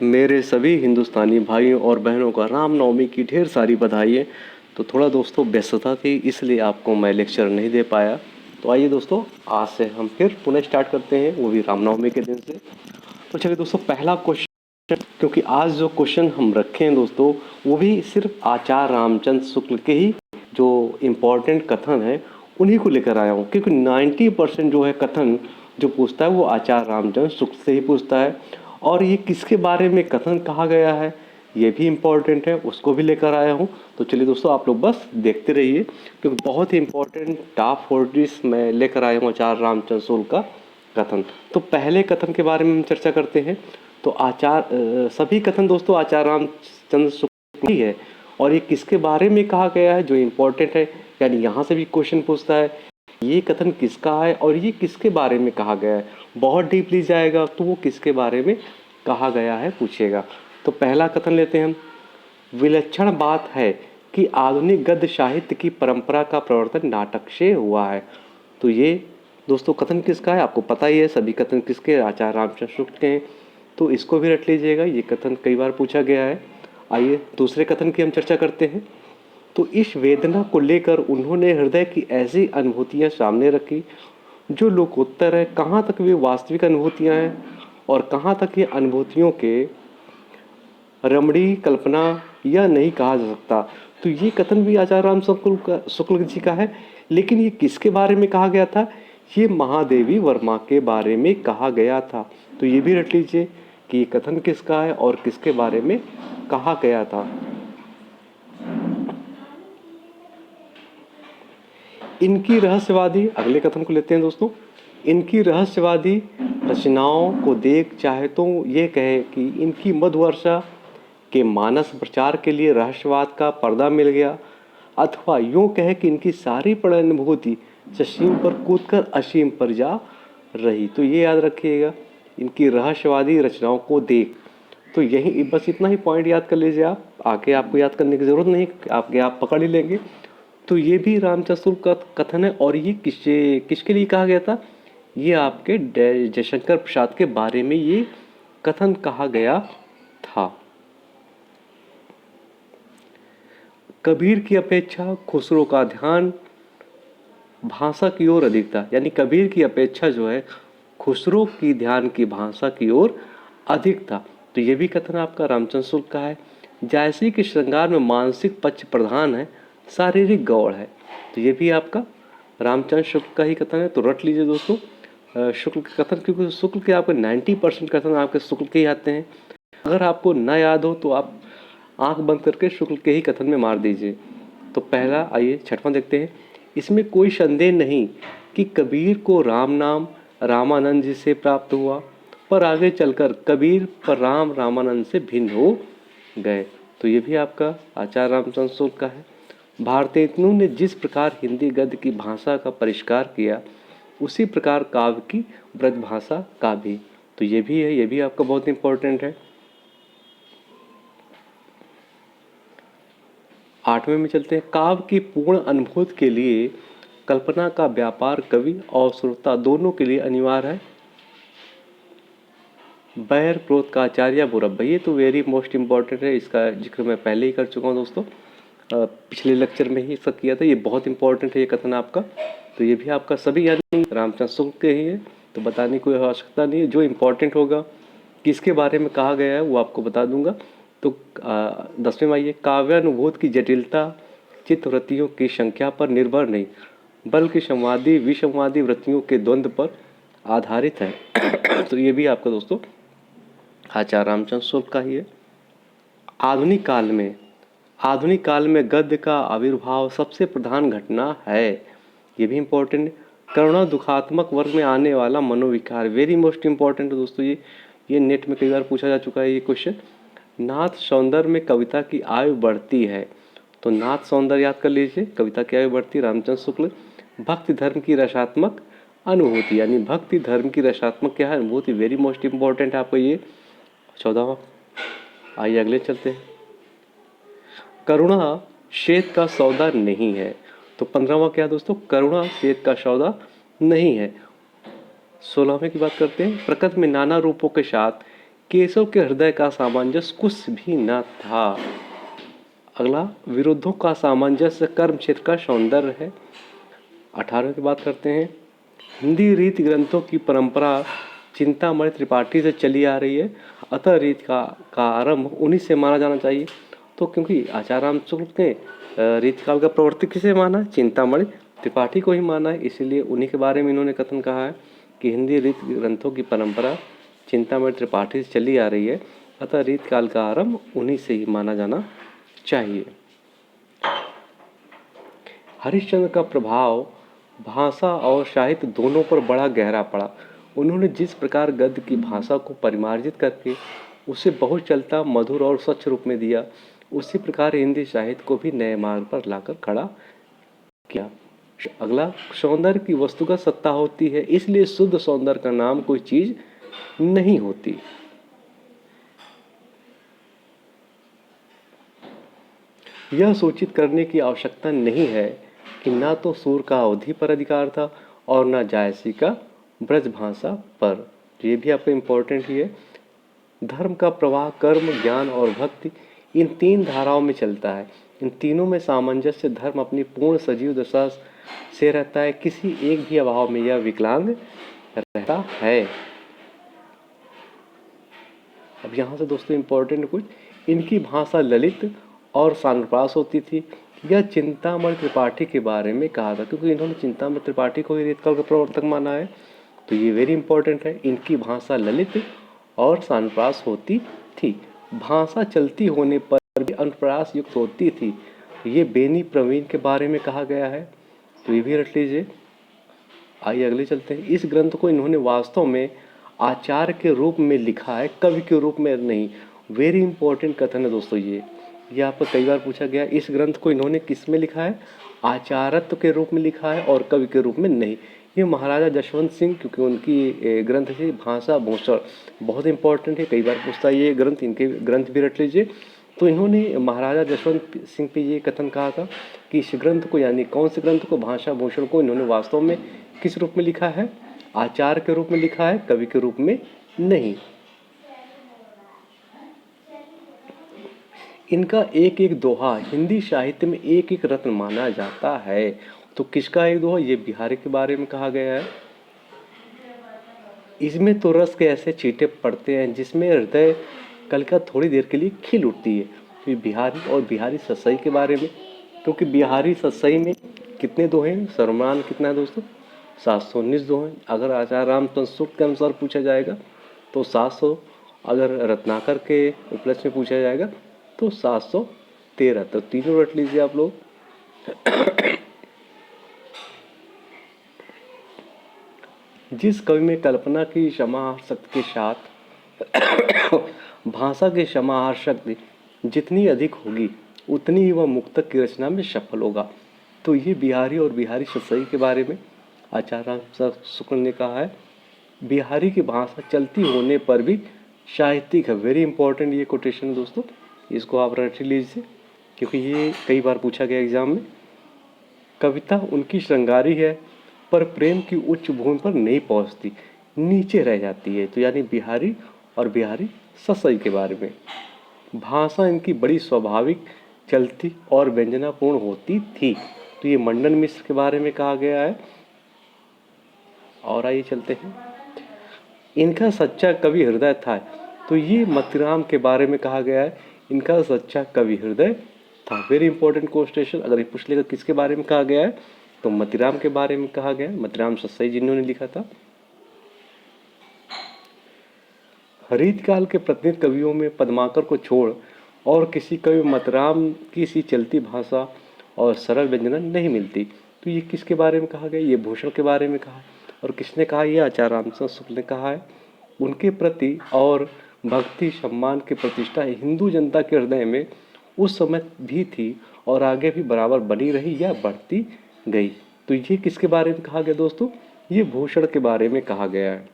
मेरे सभी हिंदुस्तानी भाइयों और बहनों का रामनवमी की ढेर सारी बधाई। तो थोड़ा दोस्तों व्यस्तता थी, इसलिए आपको मैं लेक्चर नहीं दे पाया। तो आइए दोस्तों, आज से हम फिर पुनः स्टार्ट करते हैं, वो भी रामनवमी के दिन से। तो चलिए दोस्तों, पहला क्वेश्चन, क्योंकि आज जो क्वेश्चन हम रखे हैं दोस्तों, वो भी सिर्फ आचार्य रामचंद्र शुक्ल के ही जो इम्पोर्टेंट कथन है उन्हीं को लेकर आया हूँ, क्योंकि 90% जो है कथन जो पूछता है वो आचार्य रामचंद्र शुक्ल से ही पूछता है। और ये किसके बारे में कथन कहा गया है ये भी इम्पोर्टेंट है, उसको भी लेकर आया हूँ। तो चलिए दोस्तों, आप लोग बस देखते रहिए, क्योंकि बहुत ही इम्पोर्टेंट टॉप 40 मैं लेकर आया हूँ आचार्य रामचंद्र शुक्ल का कथन। तो पहले कथन के बारे में हम चर्चा करते हैं। तो सभी कथन दोस्तों आचार्य रामचंद्र शुक्ल ही है, और ये किसके बारे में कहा गया है जो इम्पोर्टेंट है, यानी यहाँ से भी क्वेश्चन पूछता है ये कथन किसका है और ये किसके बारे में कहा गया है। बहुत डीपली जाएगा तो वो किसके बारे में कहा गया है पूछेगा। तो पहला कथन लेते हैं हम। विलक्षण बात है कि आधुनिक गद्य साहित्य की परंपरा का प्रवर्तन नाटक से हुआ है। तो ये दोस्तों कथन किसका है, आपको पता ही है सभी कथन किसके, आचार्य रामचंद्र शुक्ल के हैं। तो इसको भी रट लीजिएगा, ये कथन कई बार पूछा गया है। आइए दूसरे कथन की हम चर्चा करते हैं। तो इस वेदना को लेकर उन्होंने हृदय की ऐसी अनुभूतियाँ सामने रखी जो लोकोत्तर है। कहाँ तक वे वास्तविक अनुभूतियाँ हैं और कहाँ तक ये अनुभूतियों के रमणीय कल्पना यह नहीं कहा जा सकता। तो ये कथन भी आचार्य राम शुक्ल जी का है, लेकिन ये किसके बारे में कहा गया था, ये महादेवी वर्मा के बारे में कहा गया था। तो ये भी रट लीजिए कि ये कथन किसका है और किसके बारे में कहा गया था। इनकी रहस्यवादी, अगले कथन को लेते हैं दोस्तों। इनकी रहस्यवादी रचनाओं को देख चाहे तो ये कहे कि इनकी मधुवर्षा के मानस प्रचार के लिए रहस्यवाद का पर्दा मिल गया, अथवा यूँ कहे कि इनकी सारी प्रणनुभूति ससीम पर कूदकर असीम पर जा रही। तो ये याद रखिएगा, इनकी रहस्यवादी रचनाओं को देख। तो यही बस इतना ही पॉइंट याद कर लीजिए आप, आगे आपको याद करने की ज़रूरत नहीं, आपके आप पकड़ ही लेंगे। तो ये भी रामचंद्र का कथन है, और ये किसके लिए कहा गया था, ये आपके जयशंकर प्रसाद के बारे में ये कथन कहा गया था। कबीर की अपेक्षा खुसरो का ध्यान भाषा की ओर अधिक था, यानी कबीर की अपेक्षा जो है खुसरो की ध्यान की भाषा की ओर अधिक था। तो ये भी कथन आपका रामचंद्र शुक्ल का है। जायसी के श्रृंगार में मानसिक पक्ष प्रधान है, शारीरिक गौड़ है। तो ये भी आपका रामचंद्र शुक्ल का ही कथन है। तो रट लीजिए दोस्तों शुक्ल के कथन, क्योंकि शुक्ल के आपके 90% कथन आपके शुक्ल के ही आते हैं। अगर आपको ना याद हो तो आप आंख बंद करके शुक्ल के ही कथन में मार दीजिए। तो पहला, आइए छठवां देखते हैं। इसमें कोई संदेह नहीं कि कबीर को राम नाम रामानंद जी से प्राप्त हुआ, पर आगे चलकर कबीर पर राम रामानंद से भिन्न हो गए। तो ये भी आपका आचार्य रामचंद्र शुक्ल का है। भारतेतनु ने जिस प्रकार हिंदी गद्य की भाषा का परिष्कार किया, उसी प्रकार काव्य की ब्रज भाषा का भी। तो ये भी है, ये भी आपका बहुत इंपॉर्टेंट है। 8वें में चलते हैं। काव्य की पूर्ण अनुभूति के लिए कल्पना का व्यापार कवि और श्रोता दोनों के लिए अनिवार्य है। बैर क्रोध का आचार्य बुरब्बा, ये तो वेरी मोस्ट इम्पॉर्टेंट है, इसका जिक्र मैं पहले ही कर चुका हूँ दोस्तों, पिछले लेक्चर में ही इसका किया था। ये बहुत इंपॉर्टेंट है ये कथन आपका। तो ये भी आपका सभी यानी रामचंद्र शुक्ल के ही है, तो बताने की कोई आवश्यकता नहीं है। जो इम्पोर्टेंट होगा किसके बारे में कहा गया है वो आपको बता दूंगा। तो 10वें में आइए। काव्यानुभूत की जटिलता चित्तवृत्तियों की संख्या पर निर्भर नहीं, बल्कि संवादी विसंवादी वृत्तियों के द्वंद्व पर आधारित है। तो ये भी आपका दोस्तों आचार्य रामचंद्र शुक्ल का ही है। आधुनिक काल में गद्य का आविर्भाव सबसे प्रधान घटना है, ये भी इम्पोर्टेंट। करुणा दुखात्मक वर्ग में आने वाला मनोविकार, वेरी मोस्ट इम्पोर्टेंट है दोस्तों। ये नेट में कई बार पूछा जा चुका है ये क्वेश्चन। नाथ सौंदर्य में कविता की आयु बढ़ती है, तो नाथ सौंदर्य याद कर लीजिए, कविता की आयु बढ़ती, रामचंद्र शुक्ल। भक्ति धर्म की रसात्मक अनुभूति, यानी भक्ति धर्म की रसात्मक क्या है, अनुभूति, वेरी मोस्ट इम्पोर्टेंट है आपको ये 14वां। आइए अगले चलते हैं। करुणा श्वेत का सौदा नहीं है, तो 15वां क्या है दोस्तों, करुणा श्वेत का सौदा नहीं है। 16वें की बात करते हैं। प्रकृति में नाना रूपों के साथ केशव के हृदय का सामंजस्य कुछ भी न था। अगला, विरुद्धों का सामंजस्य कर्म क्षेत्र का सौंदर्य है। 18 की बात करते हैं। हिंदी रीति ग्रंथों की परंपरा चिंतामणि त्रिपाठी से चली आ रही है, अतः रीत का आरंभ उन्हीं से माना जाना चाहिए। तो क्योंकि आचार्य रामचंद्र ने रीतिकाल का प्रवर्तक किसे माना है? चिंतामणि त्रिपाठी को ही माना है, इसीलिए उन्हीं के बारे में इन्होंने कथन कहा है कि हिंदी रीति ग्रंथों की परंपरा चिंतामणि त्रिपाठी से चली आ रही है, अतः रीतकाल का आरंभ उन्हीं से ही माना जाना चाहिए। हरिश्चंद्र का प्रभाव भाषा और साहित्य दोनों पर बड़ा गहरा पड़ा। उन्होंने जिस प्रकार गद्य की भाषा को परिमार्जित करके उसे बहुत चलता, मधुर और स्वच्छ रूप में दिया, उसी प्रकार हिंदी साहित्य को भी नए मार्ग पर लाकर खड़ा किया। अगला, सौंदर्य की वस्तुगत सत्ता होती है, इसलिए शुद्ध सौंदर्य का नाम कोई चीज नहीं होती। यह सूचित करने की आवश्यकता नहीं है कि ना तो सूर का अवधि पर अधिकार था और ना जायसी का ब्रज भाषा पर। ये भी आपको इम्पोर्टेंट ही है। धर्म का प्रवाह कर्म, ज्ञान और भक्ति इन तीन धाराओं में चलता है। इन तीनों में सामंजस्य धर्म अपनी पूर्ण सजीव दशा से रहता है, किसी एक भी अभाव में यह विकलांग रहता है। अब यहाँ से दोस्तों इम्पोर्टेंट कुछ, इनकी भाषा ललित और सांगप्रास होती थी। यह चिंतामणि त्रिपाठी के बारे में कहा था, क्योंकि इन्होंने चिंतामणि त्रिपाठी को ही रीतकाल का प्रवर्तक माना है, तो ये वेरी इंपॉर्टेंट है। इनकी भाषा ललित और सांगप्रास होती थी। भाषा चलती होने पर भी अनुप्रास युक्त होती थी। ये बेनी प्रवीण के बारे में कहा गया है, तो ये भी रख लीजिए। आइए अगले चलते हैं। इस ग्रंथ को इन्होंने वास्तव में आचार्य के रूप में लिखा है, कवि के रूप में नहीं। वेरी इंपॉर्टेंट कथन है दोस्तों ये आपको कई बार पूछा गया। इस ग्रंथ को इन्होंने किस में लिखा है? आचार्यत्व के रूप में लिखा है और कवि के रूप में नहीं। ये महाराजा जशवंत सिंह, क्योंकि उनकी ग्रंथ थी भाषा भूषण, बहुत इंपॉर्टेंट है, कई बार पूछता है ये ग्रंथ, इनके ग्रंथ भी रख लीजिए। तो इन्होंने महाराजा जशवंत सिंह पे ये कथन कहा था कि इस ग्रंथ को, यानी कौन से ग्रंथ को, भाषा भूषण को इन्होंने वास्तव में किस रूप में लिखा है? आचार्य के रूप में लिखा है, कवि के रूप में नहीं। इनका एक एक दोहा हिंदी साहित्य में एक एक रत्न माना जाता है। तो किसका एक दोहा? ये बिहारी के बारे में कहा गया है। इसमें तो रस के ऐसे छींटे पड़ते हैं जिसमें हृदय कलिका थोड़ी देर के लिए खिल उठती है। तो बिहारी और बिहारी सत्सई के बारे में, क्योंकि बिहारी सत्सई में कितने दोहे हैं? सर्वमान कितना है दोस्तों? 719 दोहे। अगर आचार्य रामचंद्र सूक्त के अनुसार पूछा जाएगा तो 700, अगर रत्नाकर के उपलक्ष्य में पूछा जाएगा तो 713। तो तीनों रट लीजिए आप लोग। जिस कवि में कल्पना की समाहार शक्ति के साथ भाषा की समाहार शक्ति जितनी अधिक होगी उतनी ही वह मुक्तक की रचना में सफल होगा। तो ये बिहारी और बिहारी सत्सई के बारे में आचार्य रामचंद्र शुक्ल ने कहा है। बिहारी की भाषा चलती होने पर भी साहित्यिक है। वेरी इंपॉर्टेंट ये कोटेशन दोस्तों, इसको आप रट लीजिए, क्योंकि ये कई बार पूछा गया एग्जाम में। कविता उनकी श्रृंगारी है, पर प्रेम की उच्च भूमि पर नहीं पहुंचती, नीचे रह जाती है। तो यानी बिहारी और बिहारी सत्सई के बारे में। भाषा इनकी बड़ी स्वाभाविक, चलती और व्यंजनापूर्ण होती थी। तो ये मंडन मिश्र के बारे में कहा गया है। और आइए चलते हैं। इनका सच्चा कवि हृदय था। तो ये मतिराम के बारे में कहा गया है, इनका सच्चा कवि हृदय था। Very important question. अगर ये पूछ लेगा किसके बारे में कहा गया है तो मतिराम के बारे में कहा गया है। मतिराम सत्सई जिन्होंने लिखा था। रीतकाल के प्रतिनिधि कवियों में पद्माकर को छोड़ और किसी कवि मतिराम की सी चलती भाषा और सरल व्यंजना नहीं मिलती। तो ये किसके बारे में कहा गया? ये भूषण के बारे में कहा। और किसने कहा? ये आचार्य रामचंद्र शुक्ल ने कहा है। उनके प्रति और भक्ति सम्मान की प्रतिष्ठा हिंदू जनता के हृदय में उस समय भी थी और आगे भी बराबर बनी रही या बढ़ती गई। तो ये किसके बारे में कहा गया दोस्तों? ये भूषण के बारे में कहा गया है।